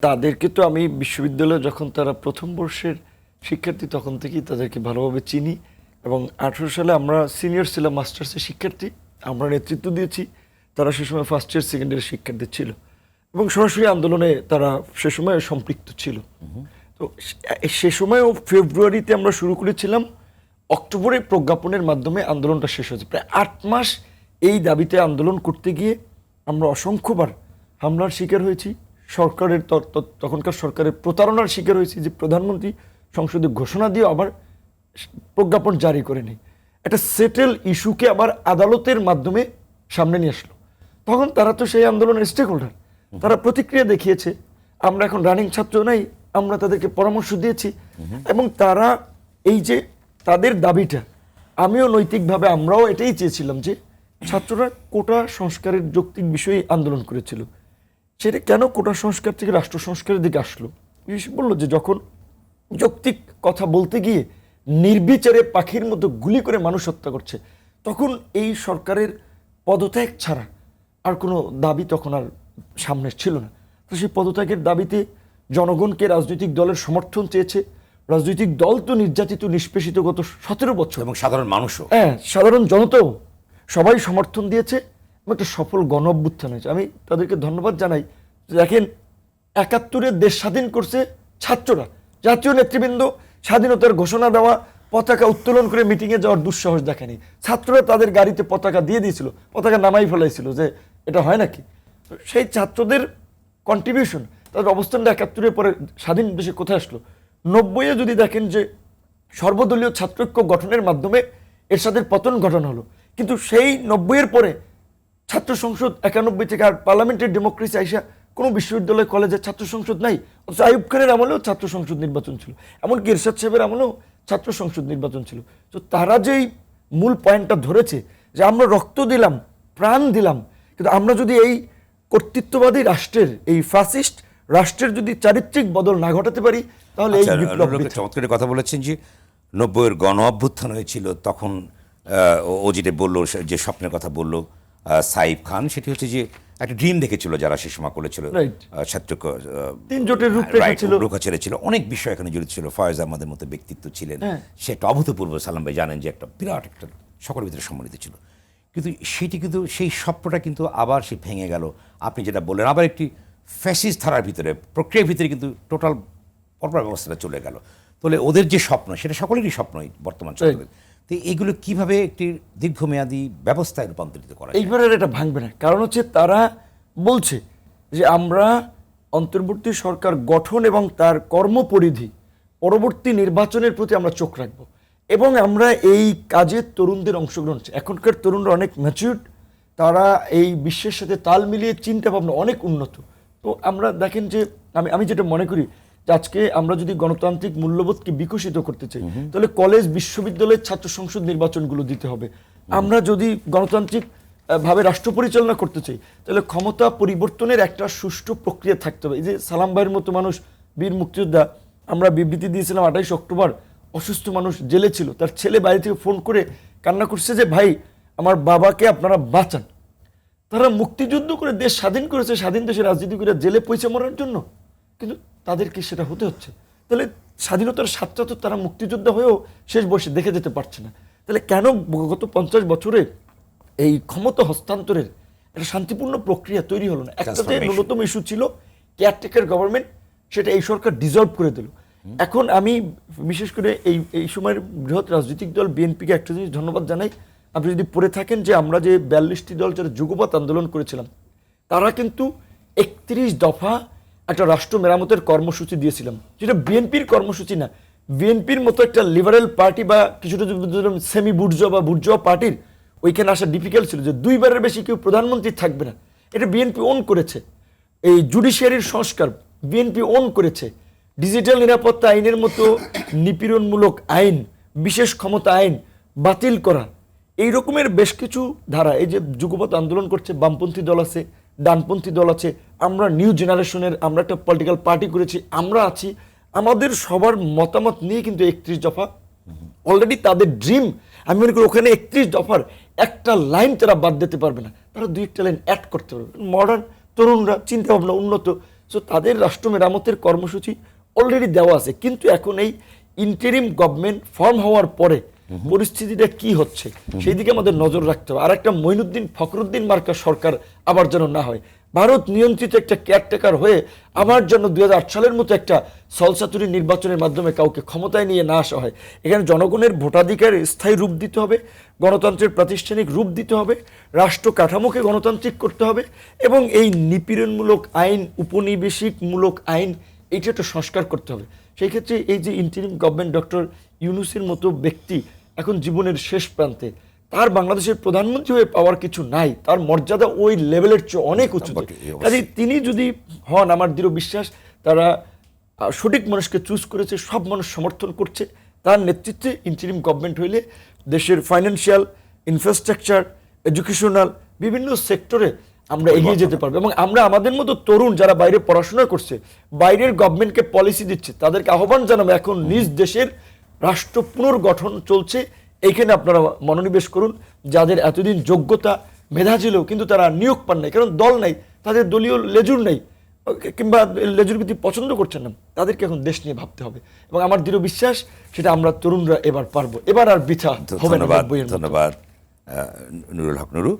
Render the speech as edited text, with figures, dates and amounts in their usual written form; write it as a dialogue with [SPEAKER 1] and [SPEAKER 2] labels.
[SPEAKER 1] তাদেরকে তো আমি বিশ্ববিদ্যালয়ে যখন তারা প্রথম বর্ষের শিক্ষার্থী তখন থেকেই তাদেরকে ভালোভাবে চিনি এবং 18 সালে আমরা সিনিয়র ছিলাম, মাস্টার্সের শিক্ষার্থী, আমরা নেতৃত্ব দিয়েছি। তারা সে সময় ফার্স্ট ইয়ার সেকেন্ড ইয়ারের শিক্ষার্থী ছিল এবং সরাসরি আন্দোলনে তারা সে সময় সম্পৃক্ত ছিল। তো সে সময়ও ফেব্রুয়ারিতে আমরা শুরু করেছিলাম, অক্টোবরে প্রজ্ঞাপনের মাধ্যমে আন্দোলনটা শেষ হয়েছে। প্রায় 8 মাস এই দাবিতে আন্দোলন করতে গিয়ে আমরা অসংখ্যবার হামলার শিকার হয়েছি, সরকারের তখনকার সরকারের প্রতারণার শিকার হয়েছি যে প্রধানমন্ত্রী সংসদে ঘোষণা দিয়ে আবার প্রজ্ঞাপন জারি করে নেই, একটা সেটেল ইস্যুকে আবার আদালতের মাধ্যমে সামনে নিয়ে আসলো। তখন তারা তো সেই আন্দোলনের স্টেক হোল্ডার, তারা প্রতিক্রিয়া দেখিয়েছে। আমরা এখন রানিং ছাত্র নাই, আমরা তাদেরকে পরামর্শ দিয়েছি এবং তারা এই যে তাদের দাবিটা, আমিও নৈতিকভাবে আমরাও এটাই চেয়েছিলাম যে ছাত্ররা কোটা সংস্কারের যৌক্তিক বিষয়ে আন্দোলন করেছিল, সেটা কেন কোটা সংস্কার থেকে রাষ্ট্র সংস্কারের দিকে আসলো। বললো যে যখন যৌক্তিক কথা বলতে গিয়ে নির্বিচারে পাখির মতো গুলি করে মানুষ হত্যা করছে, তখন এই সরকারের পদত্যাগ ছাড়া আর কোনো দাবি তখন আর সামনে ছিল না। তো সেই পদত্যাগের দাবিতে জনগণকে রাজনৈতিক দলের সমর্থন চেয়েছে। রাজনৈতিক দল তো নির্যাতিত নিষ্পেষিত গত 17 বছর,
[SPEAKER 2] এবং সাধারণ মানুষও,
[SPEAKER 1] হ্যাঁ সাধারণ জনতাও সবাই সমর্থন দিয়েছে এবং একটা সফল গণ অভ্যুত্থান হয়েছে। আমি তাদেরকে ধন্যবাদ জানাই। দেখেন, 71-এ দেশ স্বাধীন করছে ছাত্ররা, জাতীয় নেতৃবৃন্দ স্বাধীনতার ঘোষণা দেওয়া, পতাকা উত্তোলন করে মিটিংয়ে যাওয়ার দুঃসাহস দেখায়নি। ছাত্ররা তাদের গাড়িতে পতাকা দিয়ে দিয়েছিল, পতাকা নামাই ফেলাইছিল, যে এটা হয় নাকি। সেই ছাত্রদের কন্ট্রিবিউশন, তাদের অবস্থানটা 71-এর পরে স্বাধীন দেশে কোথায় আসলো। 90-এ যদি দেখেন যে সর্বদলীয় ছাত্রৈক্য গঠনের মাধ্যমে এরশাদের পতন ঘটানো হলো, কিন্তু সেই 90-এর পরে ছাত্র সংসদ 91 থেকে আর পার্লামেন্টের ডেমোক্রেসি আইসা কোনো বিশ্ববিদ্যালয় কলেজে ছাত্র সংসদ নাই। অথচ আইয়ুব খানের আমলেও ছাত্র সংসদ নির্বাচন ছিল, এমনকি এরশাদ সাহেবের আমলেও ছাত্র সংসদ নির্বাচন ছিল। তো তারা যেই মূল পয়েন্টটা ধরেছে যে আমরা রক্ত দিলাম, প্রাণ দিলাম, কিন্তু আমরা যদি এই কর্তৃত্ববাদী রাষ্ট্রের, এই ফ্যাসিস্ট রাষ্ট্রের যদি চারিত্রিক বদল না ঘটাতে পারি, তাহলে এই বিপ্লব।
[SPEAKER 2] চমৎকার কথা বলেছেন যে 90-এর গণ অভ্যুত্থান হয়েছিল, তখন ও যেটা বললো, যে স্বপ্নের কথা বললো সাইফ খান, সেটি হচ্ছে যে একটা ড্রিম দেখেছিল যারা সে সময় করেছিল। ছাত্র
[SPEAKER 1] 3 জোটের
[SPEAKER 2] রূপরেখা ছিল, অনেক বিষয় এখানে জড়িত ছিল। ফয়েজ আহমদের মতো ব্যক্তিত্ব ছিলেন, সে একটা অভূতপূর্ব। সালাম ভাই জানেন যে একটা বিরাট একটা সকলের ভিতরে সম্মানিত ছিল, কিন্তু সেটি কিন্তু সেই স্বপ্নটা কিন্তু আবার সে ভেঙে গেল। আপনি যেটা বললেন, আবার একটি ফ্যাসিস্ট ধারার ভিতরে, প্রক্রিয়ার ভিতরে কিন্তু টোটাল অপরাধ ব্যবস্থাটা চলে গেল। তাহলে ওদের যে স্বপ্ন, সেটা সকলেরই স্বপ্নই বর্তমান সরকারের। তো এইগুলো কিভাবে একটি দীর্ঘমেয়াদী ব্যবস্থায় রূপান্তরিত করা,
[SPEAKER 1] এইবার এটা ভাঙবে না। কারণ হচ্ছে তারা বলছে যে আমরা অন্তর্বর্তী সরকার গঠন এবং তার কর্মপরিধি পরবর্তী নির্বাচনের প্রতি আমরা চোখ রাখবো এবং আমরা এই কাজে তরুণদের অংশগ্রহণ। এখনকার তরুণরা অনেক ম্যাচিউরড, তারা এই বিশ্বের সাথে তাল মিলিয়ে চিন্তা ভাবনা অনেক উন্নত। তো আমরা দেখেন যে আমি যেটা মনে করি যে আজকে আমরা যদি গণতান্ত্রিক মূল্যবোধকে বিকশিত করতে চাই, তাহলে কলেজ বিশ্ববিদ্যালয়ের ছাত্র সংসদ নির্বাচনগুলো দিতে হবে। আমরা যদি গণতান্ত্রিক ভাবে রাষ্ট্র পরিচালনা করতে চাই, তাহলে ক্ষমতা পরিবর্তনের একটা সুষ্ঠু প্রক্রিয়া থাকতে হবে। এই যে সালাম ভাইয়ের মতো মানুষ, বীর মুক্তিযোদ্ধা, আমরা বিবৃতি দিয়েছিলাম 28 অক্টোবর, অসুস্থ মানুষ জেলে ছিল, তার ছেলে বাড়ি থেকে ফোন করে কান্না করছে যে ভাই আমার বাবাকে আপনারা বাঁচান। তারা মুক্তিযুদ্ধ করে দেশ স্বাধীন করেছে, স্বাধীন দেশে রাজনীতি করে জেলে পয়সা মরার জন্য, কিন্তু তাদেরকে সেটা হতে হচ্ছে। তাহলে স্বাধীনতার স্বাদটা তো তারা মুক্তিযোদ্ধা হয়েও শেষ বয়সে দেখে যেতে পারছে না। তাহলে কেন গত 50 বছরে এই ক্ষমতা হস্তান্তরের একটা শান্তিপূর্ণ প্রক্রিয়া তৈরি হলো না? একটাতে ন্যূনতম ইস্যু ছিল কেয়ারটেকার গভর্নমেন্ট, সেটা এই সরকার ডিজলভ করে দিল। এখন আমি বিশেষ করে এই সময়ের বৃহৎ রাজনৈতিক দল বিএনপিকে একটা জিনিস ধন্যবাদ জানাই। আপনি যদি পড়ে থাকেন যে আমরা যে 42টি দল যারা যুগপৎ আন্দোলন করেছিলাম, তারা কিন্তু 31 দফা একটা রাষ্ট্র মেরামতের কর্মসূচি দিয়েছিলাম, যেটা বিএনপির কর্মসূচি না। বিএনপির মতো একটা লিবারেল পার্টি বা কিছুটা সেমি বুর্জোয়া বা বুর্জোয়া পার্টির ওইখানে আসা ডিফিকাল্ট ছিল যে 2বারের বেশি কেউ প্রধানমন্ত্রী থাকবে না। এটা বিএনপি ওন করেছে। এই জুডিশিয়ারির সংস্কার বিএনপি ওন করেছে। ডিজিটাল নিরাপত্তা আইনের মতো নিপীড়নমূলক আইন, বিশেষ ক্ষমতা আইন বাতিল করা, এই রকমের বেশ কিছু ধারা। এই যে যুগপৎ আন্দোলন করছে, বামপন্থী দল আছে, ডানপন্থী দল আছে, আমরা নিউ জেনারেশনের, আমরা একটা পলিটিক্যাল পার্টি করেছি, আমরা আছি, আমাদের সবার মতামত নিয়ে কিন্তু 31 দফা অলরেডি তাদের ড্রিম। আমি মনে করি ওখানে 31 দফার একটা লাইন তারা বাদ দিতে পারবে না, তারা 2-1টা লাইন অ্যাড করতে পারবে। মডার্ন তরুণরা, চিন্তা ভাবনা উন্নত, সো তাদের রাষ্ট্র মেরামতের কর্মসূচি অলরেডি দেওয়া আছে, কিন্তু এখন এই ইন্টারিম গভর্নমেন্ট ফর্ম হওয়ার পরে পরিস্থিতিটা কি হচ্ছে সেই দিকে আমাদের নজর রাখতে হবে। আর একটা মঈনুদ্দিন ফখরুদ্দিন মার্কা সরকার আবার যেন না হয়, ভারত নিয়ন্ত্রিত একটা কেয়ারটেকার হয়ে আবার যেন 2008 সালের মতো একটা সলসাতুরি নির্বাচনের মাধ্যমে কাউকে ক্ষমতায় নিয়ে না আসা হয়। এখানে জনগণের ভোটাধিকার স্থায়ী রূপ দিতে হবে, গণতন্ত্রের প্রাতিষ্ঠানিক রূপ দিতে হবে, রাষ্ট্র কাঠামোকে গণতান্ত্রিক করতে হবে, এবং এই নিপীড়নমূলক আইন, উপনিবেশিকমূলক আইন, এইটা একটা সংস্কার করতে হবে। সেই ক্ষেত্রে এই যে ইন্টারিম গভর্নমেন্ট ডক্টর ইউনূসের মতো ব্যক্তি এখন জীবনের শেষ প্রান্তে, তার বাংলাদেশের প্রধানমন্ত্রী হয়ে পাওয়ার কিছু নাই, তার মর্যাদা ওই লেভেলের চেয়ে অনেক উঁচুতে। কাজে তিনি যদি হন, আমার দৃঢ় বিশ্বাস তারা সঠিক মানুষকে চুজ করেছে, সব মানুষ সমর্থন করছে, তার নেতৃত্বে ইন্টারিম গভর্নমেন্ট হইলে দেশের ফাইন্যান্সিয়াল, ইনফ্রাস্ট্রাকচার, এডুকেশনাল বিভিন্ন সেক্টরে আমরা এগিয়ে যেতে পারবো। এবং আমরা আমাদের মতো তরুণ যারা বাইরে পড়াশোনা করছে, বাইরের গভর্নমেন্টকে পলিসি দিচ্ছে, তাদেরকে আহ্বান জানাবো এখন নিজ দেশের রাষ্ট্র পুনর্গঠন চলছে, এইখানে আপনারা মনোনিবেশ করুন। যাদের এতদিন যোগ্যতা, মেধা ছিল কিন্তু তারা নিয়োগ পান নাই, কারণ দল নাই, তাদের দলীয় লেজুর নেই, কিংবা লেজুর ভিত্তি পছন্দ করছেন না, তাদেরকে এখন দেশ নিয়ে ভাবতে হবে। এবং আমার দৃঢ় বিশ্বাস সেটা আমরা তরুণরা এবার পারবো, এবার আর বৃথা হবে না।
[SPEAKER 2] ধন্যবাদ নুরুল হক নুরু।